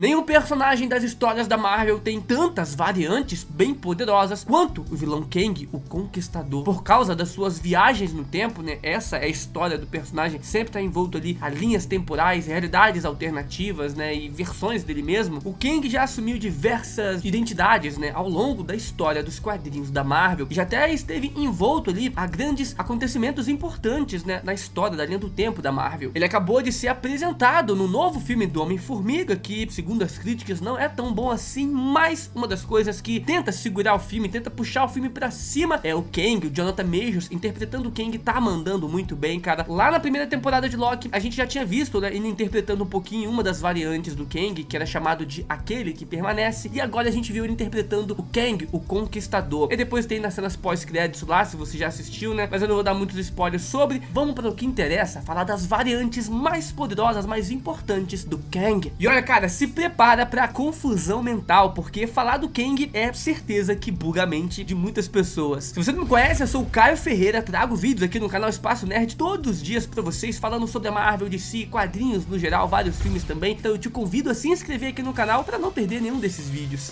Nenhum personagem das histórias da Marvel tem tantas variantes bem poderosas quanto o vilão Kang, o Conquistador. Por causa das suas viagens no tempo, né? Essa é a história do personagem, sempre tá envolto ali a linhas temporais, realidades alternativas, né? E versões dele mesmo. O Kang já assumiu diversas identidades, né? Ao longo da história dos quadrinhos da Marvel. E já até esteve envolto ali a grandes acontecimentos importantes, né? Na história da linha do tempo da Marvel. Ele acabou de ser apresentado no novo filme do Homem-Formiga, que segundo as críticas não é tão bom assim, mas uma das coisas que tenta segurar o filme, tenta puxar o filme pra cima é o Kang. O Jonathan Majors interpretando o Kang tá mandando muito bem, cara. Lá na primeira temporada de Loki, a gente já tinha visto, né, ele interpretando um pouquinho uma das variantes do Kang, que era chamado de Aquele que Permanece, e agora a gente viu ele interpretando o Kang, o Conquistador. E depois tem nas cenas pós-créditos lá, se você já assistiu, né, mas eu não vou dar muitos spoilers sobre. Vamos para o que interessa, falar das variantes mais poderosas, mais importantes do Kang. E olha, cara, se prepara pra confusão mental, porque falar do Kang é certeza que buga a mente de muitas pessoas. Se você não me conhece, eu sou o Caio Ferreira, trago vídeos aqui no canal Espaço Nerd todos os dias pra vocês, falando sobre a Marvel, DC, quadrinhos no geral, vários filmes também. Então eu te convido a se inscrever aqui no canal pra não perder nenhum desses vídeos.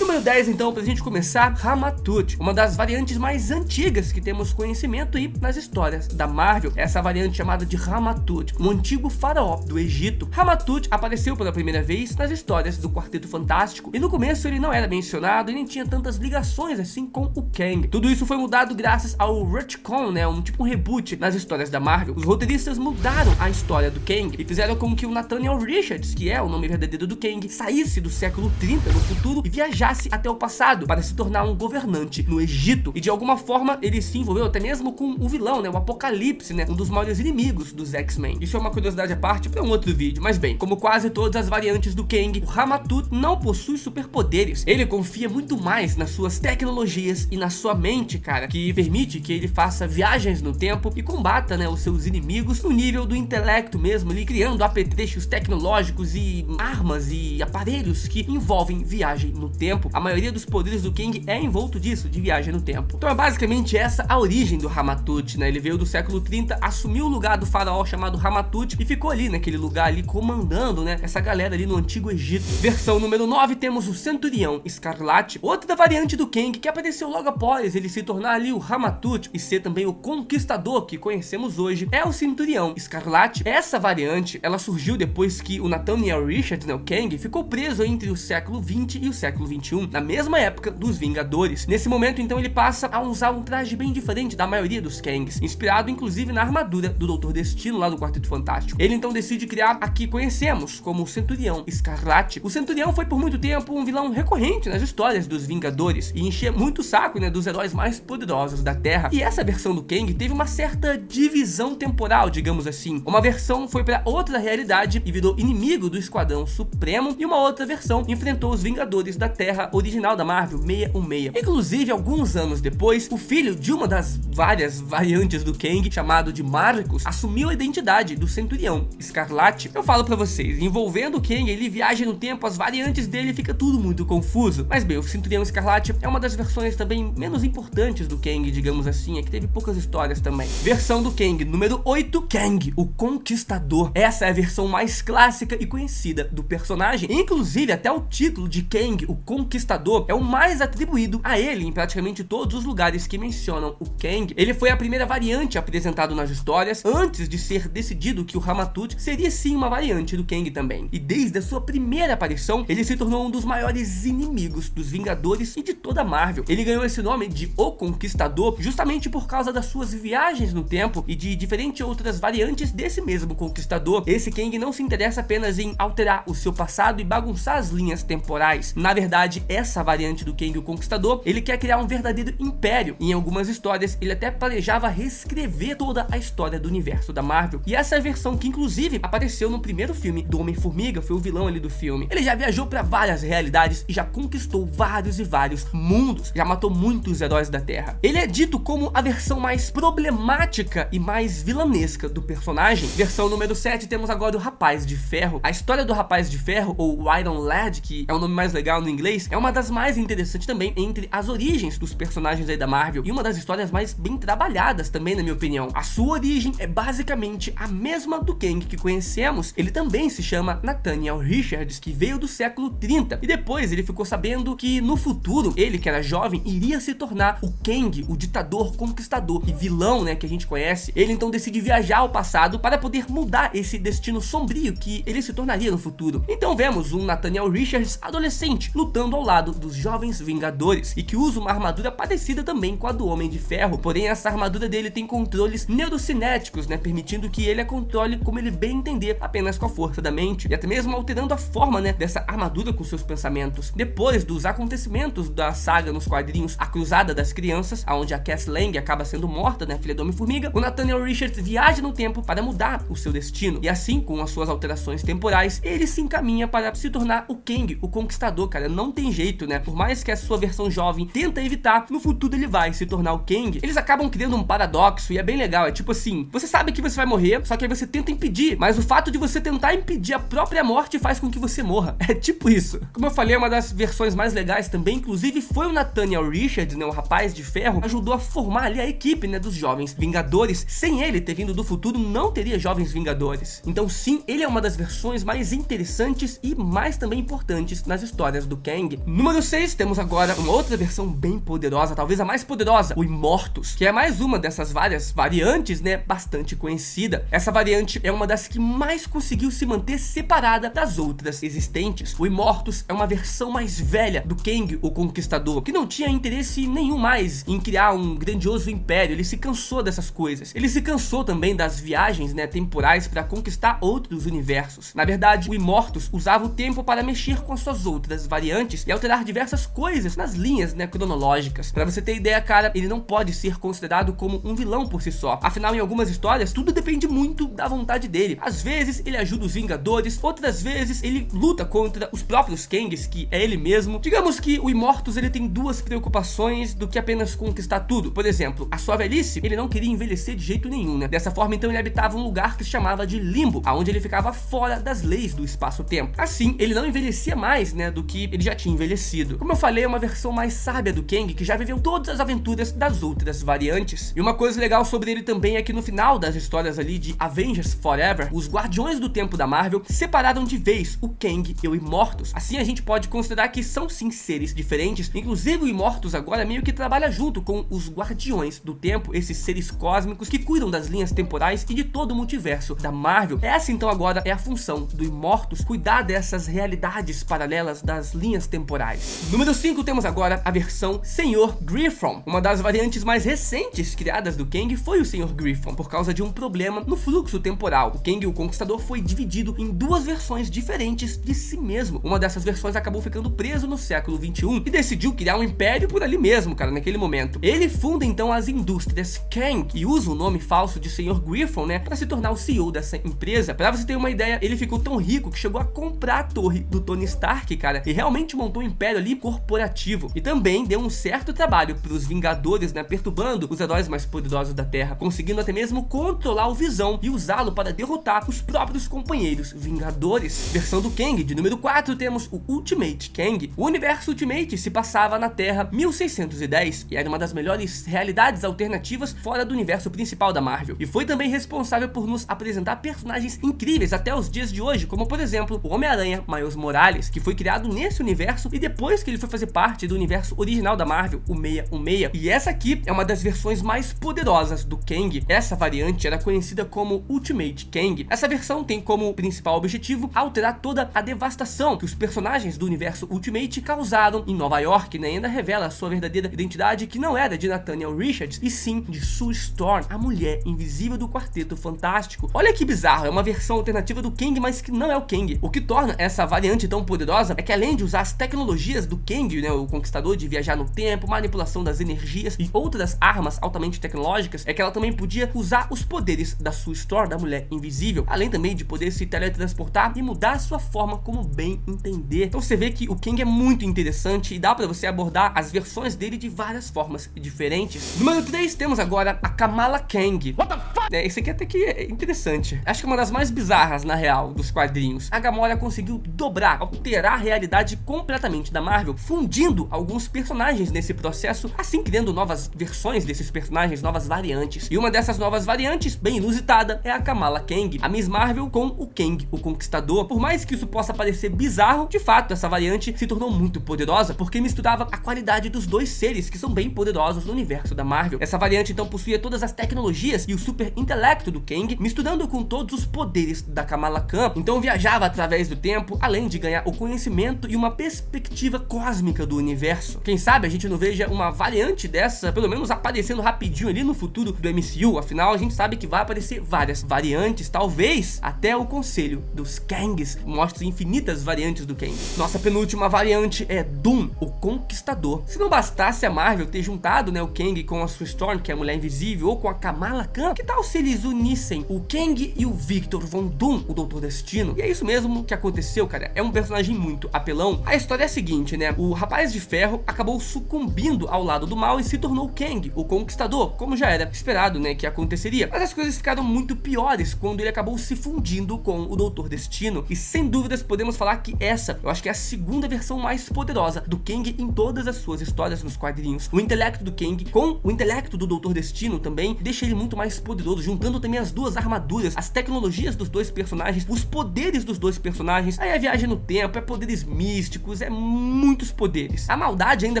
Número 10, então, pra gente começar, Ramatut, uma das variantes mais antigas que temos conhecimento aí nas histórias da Marvel. Essa variante chamada de Ramatut, um antigo faraó do Egito. Ramatut apareceu pela primeira vez nas histórias do Quarteto Fantástico, e no começo ele não era mencionado e nem tinha tantas ligações assim com o Kang. Tudo isso foi mudado graças ao retcon, né, um reboot nas histórias da Marvel. Os roteiristas mudaram a história do Kang e fizeram com que o Nathaniel Richards, que é o nome verdadeiro do Kang, saísse do século 30 no futuro e viajasse até o passado para se tornar um governante no Egito, e de alguma forma ele se envolveu até mesmo com o vilão, né, o Apocalipse, né, um dos maiores inimigos dos X-Men. Isso é uma curiosidade à parte para um outro vídeo, mas bem, como quase todas as variantes do Kang, o Ramatut não possui superpoderes. Ele confia muito mais nas suas tecnologias e na sua mente, cara, que permite que ele faça viagens no tempo e combata, né, os seus inimigos no nível do intelecto mesmo, ele criando apetrechos tecnológicos e armas e aparelhos que envolvem viagem no tempo. A maioria dos poderes do Kang é envolto disso, de viagem no tempo. Então é basicamente essa a origem do Ramatut, né? Ele veio do século 30, assumiu o lugar do faraó chamado Ramatut e ficou ali naquele lugar ali comandando, né, essa galera ali no antigo Egito. Versão número 9, temos o Centurião Escarlate, outra variante do Kang que apareceu logo após ele se tornar ali o Ramatut e ser também o Conquistador que conhecemos hoje, é o Centurião Escarlate. Essa variante, ela surgiu depois que o Nathaniel Richards, né, o Kang, ficou preso entre o século 20 e o século 21, na mesma época dos Vingadores. Nesse momento, então, ele passa a usar um traje bem diferente da maioria dos Kangs, inspirado inclusive na armadura do Doutor Destino lá do Quarteto Fantástico. Ele então decide criar a que conhecemos como o Centurião Escarlate. O Centurião foi por muito tempo um vilão recorrente nas histórias dos Vingadores e enchia muito o saco, né, dos heróis mais poderosos da Terra. E essa versão do Kang teve uma certa divisão temporal, digamos assim. Uma versão foi para outra realidade e virou inimigo do Esquadrão Supremo, e uma outra versão enfrentou os Vingadores da Terra original da Marvel, 616. Inclusive, alguns anos depois, o filho de uma das várias variantes do Kang, chamado de Marcus, assumiu a identidade do Centurião Escarlate. Eu falo pra vocês, envolvendo o Kang, ele viaja no tempo, as variantes dele fica tudo muito confuso. Mas bem, o Centurião Escarlate é uma das versões também menos importantes do Kang, digamos assim, é que teve poucas histórias também. Versão do Kang número 8, Kang, o Conquistador. Essa é a versão mais clássica e conhecida do personagem. Inclusive, até o título de Kang, o Conquistador, é o mais atribuído a ele em praticamente todos os lugares que mencionam o Kang. Ele foi a primeira variante apresentado nas histórias, antes de ser decidido que o Ramatut seria sim uma variante do Kang também. E desde a sua primeira aparição, ele se tornou um dos maiores inimigos dos Vingadores e de toda a Marvel. Ele ganhou esse nome de O Conquistador justamente por causa das suas viagens no tempo e de diferentes outras variantes desse mesmo Conquistador. Esse Kang não se interessa apenas em alterar o seu passado e bagunçar as linhas temporais. Na verdade, essa variante do Kang, o Conquistador, ele quer criar um verdadeiro império. Em algumas histórias, ele até planejava reescrever toda a história do universo da Marvel. E essa é a versão que, inclusive, apareceu no primeiro filme do Homem-Formiga, foi o vilão ali do filme. Ele já viajou para várias realidades e já conquistou vários e vários mundos, já matou muitos heróis da Terra. Ele é dito como a versão mais problemática e mais vilanesca do personagem. Versão número 7, temos agora o Rapaz de Ferro. A história do Rapaz de Ferro, ou Iron Lad, que é o nome mais legal no inglês, é uma das mais interessantes também entre as origens dos personagens aí da Marvel, e uma das histórias mais bem trabalhadas também, na minha opinião. A sua origem é basicamente a mesma do Kang que conhecemos. Ele também se chama Nathaniel Richards, que veio do século 30, e depois ele ficou sabendo que no futuro, ele que era jovem, iria se tornar o Kang, o ditador, conquistador e vilão, né, que a gente conhece. Ele então decide viajar ao passado para poder mudar esse destino sombrio que ele se tornaria no futuro. Então vemos um Nathaniel Richards adolescente lutando ao lado dos jovens Vingadores, e que usa uma armadura parecida também com a do Homem de Ferro, porém essa armadura dele tem controles neurocinéticos, né, permitindo que ele a controle como ele bem entender, apenas com a força da mente, e até mesmo alterando a forma, né, dessa armadura com seus pensamentos. Depois dos acontecimentos da saga nos quadrinhos A Cruzada das Crianças, onde a Cass Lang acaba sendo morta, né, filha do Homem-Formiga, o Nathaniel Richards viaja no tempo para mudar o seu destino, e assim, com as suas alterações temporais, ele se encaminha para se tornar o Kang, o Conquistador, cara. Não tem jeito, né? Por mais que a sua versão jovem tenta evitar, no futuro ele vai se tornar o Kang. Eles acabam criando um paradoxo, e é bem legal. É tipo assim, você sabe que você vai morrer, só que aí você tenta impedir, mas o fato de você tentar impedir a própria morte faz com que você morra. É tipo isso. Como eu falei, é uma das versões mais legais também, inclusive foi o Nathaniel Richards, né, o rapaz de ferro, ajudou a formar ali a equipe, né, dos jovens Vingadores. Sem ele ter vindo do futuro, não teria jovens Vingadores. Então sim, ele é uma das versões mais interessantes e mais também importantes nas histórias do Kang. Número 6, temos agora uma outra versão bem poderosa, talvez a mais poderosa, o Immortus, que é mais uma dessas várias variantes, né, bastante conhecida. Essa variante é uma das que mais conseguiu se manter separada das outras existentes. O Immortus é uma versão mais velha do Kang, o Conquistador, que não tinha interesse nenhum mais em criar um grandioso império. Ele se cansou dessas coisas. Ele se cansou também das viagens, né, temporais para conquistar outros universos. Na verdade, o Immortus usava o tempo para mexer com as suas outras variantes e alterar diversas coisas nas linhas, né, cronológicas. Pra você ter ideia, cara, ele não pode ser considerado como um vilão por si só. Afinal, em algumas histórias, tudo depende muito da vontade dele. Às vezes, ele ajuda os Vingadores, outras vezes, ele luta contra os próprios Kangs, que é ele mesmo. Digamos que o Immortus, ele tem duas preocupações do que apenas conquistar tudo. Por exemplo, a sua velhice, ele não queria envelhecer de jeito nenhum, né? Dessa forma, então, ele habitava um lugar que se chamava de Limbo, onde ele ficava fora das leis do espaço-tempo. Assim, ele não envelhecia mais, né, do que ele já tinha envelhecido. Como eu falei, é uma versão mais sábia do Kang, que já viveu todas as aventuras das outras variantes. E uma coisa legal sobre ele também é que no final das histórias ali de Avengers Forever, os Guardiões do Tempo da Marvel separaram de vez o Kang e o Immortus. Assim, a gente pode considerar que são sim seres diferentes. Inclusive, o Immortus agora meio que trabalha junto com os Guardiões do Tempo, esses seres cósmicos que cuidam das linhas temporais e de todo o multiverso da Marvel. Essa então agora é a função do Immortus, cuidar dessas realidades paralelas das linhas temporais. Número 5, temos agora a versão Sr. Griffon. Uma das variantes mais recentes criadas do Kang foi o Sr. Griffon, por causa de um problema no fluxo temporal. O Kang, o Conquistador, foi dividido em duas versões diferentes de si mesmo. Uma dessas versões acabou ficando preso no século 21 e decidiu criar um império por ali mesmo, cara, naquele momento. Ele funda então as indústrias Kang e usa o nome falso de Sr. Griffon, né, para se tornar o CEO dessa empresa. Pra você ter uma ideia, ele ficou tão rico que chegou a comprar a torre do Tony Stark, cara, e realmente montou um império ali corporativo. E também deu um certo trabalho pros Vingadores, né, perturbando os heróis mais poderosos da Terra, conseguindo até mesmo controlar o Visão e usá-lo para derrotar os próprios companheiros Vingadores. Versão do Kang, de número 4, temos o Ultimate Kang. O universo Ultimate se passava na Terra 1610 e era uma das melhores realidades alternativas fora do universo principal da Marvel. E foi também responsável por nos apresentar personagens incríveis até os dias de hoje, como por exemplo, o Homem-Aranha Miles Morales, que foi criado nesse universo e depois que ele foi fazer parte do universo original da Marvel, o 616. E essa aqui é uma das versões mais poderosas do Kang. Essa variante era conhecida como Ultimate Kang. Essa versão tem como principal objetivo alterar toda a devastação que os personagens do universo Ultimate causaram em Nova York, né? E ainda revela a sua verdadeira identidade, que não era de Nathaniel Richards, e sim de Sue Storm, a mulher invisível do Quarteto Fantástico. Olha que bizarro, é uma versão alternativa do Kang, mas que não é o Kang. O que torna essa variante tão poderosa é que, além de usar as tecnologias do Kang, né, o Conquistador, de viajar no tempo, manipulação das energias e outras armas altamente tecnológicas, é que ela também podia usar os poderes da Sue Storm, da mulher invisível, além também de poder se teletransportar e mudar a sua forma como bem entender. Então você vê que o Kang é muito interessante e dá pra você abordar as versões dele de várias formas diferentes. Número 3, temos agora a Kamala Kang. What the fuck? Esse aqui até que é interessante. Acho que é uma das mais bizarras, na real, dos quadrinhos. A Gamora conseguiu dobrar, alterar a realidade completamente diretamente da Marvel, fundindo alguns personagens nesse processo, assim criando novas versões desses personagens, novas variantes. E uma dessas novas variantes, bem inusitada, é a Kamala Kang, a Miss Marvel com o Kang, o Conquistador. Por mais que isso possa parecer bizarro, de fato essa variante se tornou muito poderosa, porque misturava a qualidade dos dois seres que são bem poderosos no universo da Marvel. Essa variante então possuía todas as tecnologias e o super intelecto do Kang, misturando com todos os poderes da Kamala Khan. Então viajava através do tempo, além de ganhar o conhecimento e uma perspectiva cósmica do universo. Quem sabe a gente não veja uma variante dessa, pelo menos aparecendo rapidinho ali no futuro do MCU. Afinal, a gente sabe que vai aparecer várias variantes, talvez até o Conselho dos Kangs mostre infinitas variantes do Kang. Nossa penúltima variante é Doom, o Conquistador. Se não bastasse a Marvel ter juntado, o Kang com a Sue Storm, que é a Mulher Invisível, ou com a Kamala Khan, que tal se eles unissem o Kang e o Victor Von Doom, o Doutor Destino? E é isso mesmo que aconteceu, cara. É um personagem muito apelão. A história é a seguinte, o Rapaz de Ferro acabou sucumbindo ao lado do mal e se tornou Kang, o Conquistador, como já era esperado, que aconteceria. Mas as coisas ficaram muito piores quando ele acabou se fundindo com o Doutor Destino. E sem dúvidas podemos falar que essa, eu acho que é a segunda versão mais poderosa do Kang em todas as suas histórias nos quadrinhos. O intelecto do Kang com o intelecto do Doutor Destino também deixa ele muito mais poderoso, juntando também as duas armaduras, as tecnologias dos dois personagens, os poderes dos dois personagens. Aí a viagem no tempo, é poderes místicos, é muitos poderes. A maldade ainda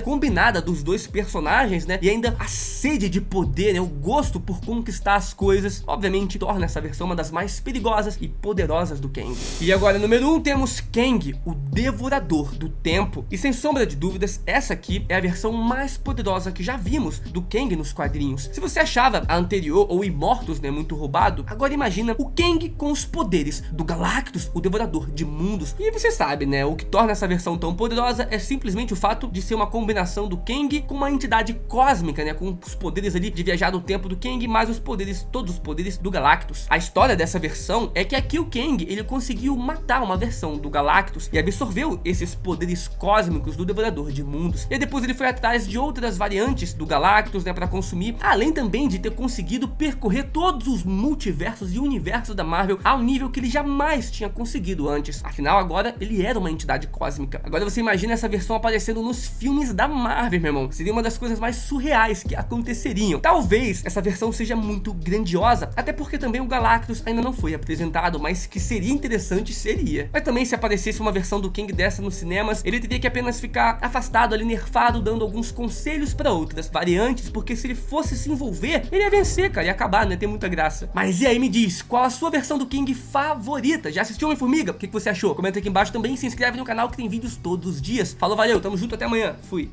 combinada dos dois personagens, e ainda a sede de poder, o gosto por conquistar as coisas, obviamente torna essa versão uma das mais perigosas e poderosas do Kang. E agora, número 1, temos Kang, o Devorador do Tempo. E sem sombra de dúvidas, essa aqui é a versão mais poderosa que já vimos do Kang nos quadrinhos. Se você achava a anterior, ou Imortus, muito roubado, agora imagina o Kang com os poderes do Galactus, o Devorador de Mundos. E você sabe, o que torna essa versão tão poderosa é simplesmente o fato de ser uma combinação do Kang com uma entidade cósmica, com os poderes ali de viajar no tempo do Kang, mais os poderes, todos os poderes do Galactus. A história dessa versão é que aqui o Kang, ele conseguiu matar uma versão do Galactus e absorveu esses poderes cósmicos do Devorador de Mundos. E depois ele foi atrás de outras variantes do Galactus, para consumir, além também de ter conseguido percorrer todos os multiversos e universos da Marvel ao nível que ele jamais tinha conseguido antes. Afinal, agora ele era uma entidade cósmica. Agora você imagina essa versão aparecendo nos filmes da Marvel, meu irmão. Seria uma das coisas mais surreais que aconteceriam. Talvez essa versão seja muito grandiosa, até porque também o Galactus ainda não foi apresentado, mas que seria interessante, seria. Mas também, se aparecesse uma versão do Kang dessa nos cinemas, ele teria que apenas ficar afastado ali, nerfado, dando alguns conselhos para outras variantes, porque se ele fosse se envolver, ele ia vencer, cara, ia acabar, não ia ter muita graça. Mas e aí, me diz, qual a sua versão do Kang favorita? Já assistiu Homem-Formiga? O que você achou? Comenta aqui embaixo também, se inscreve no canal que tem vídeos todos os dias. Falou, valeu, tamo junto, até amanhã, fui.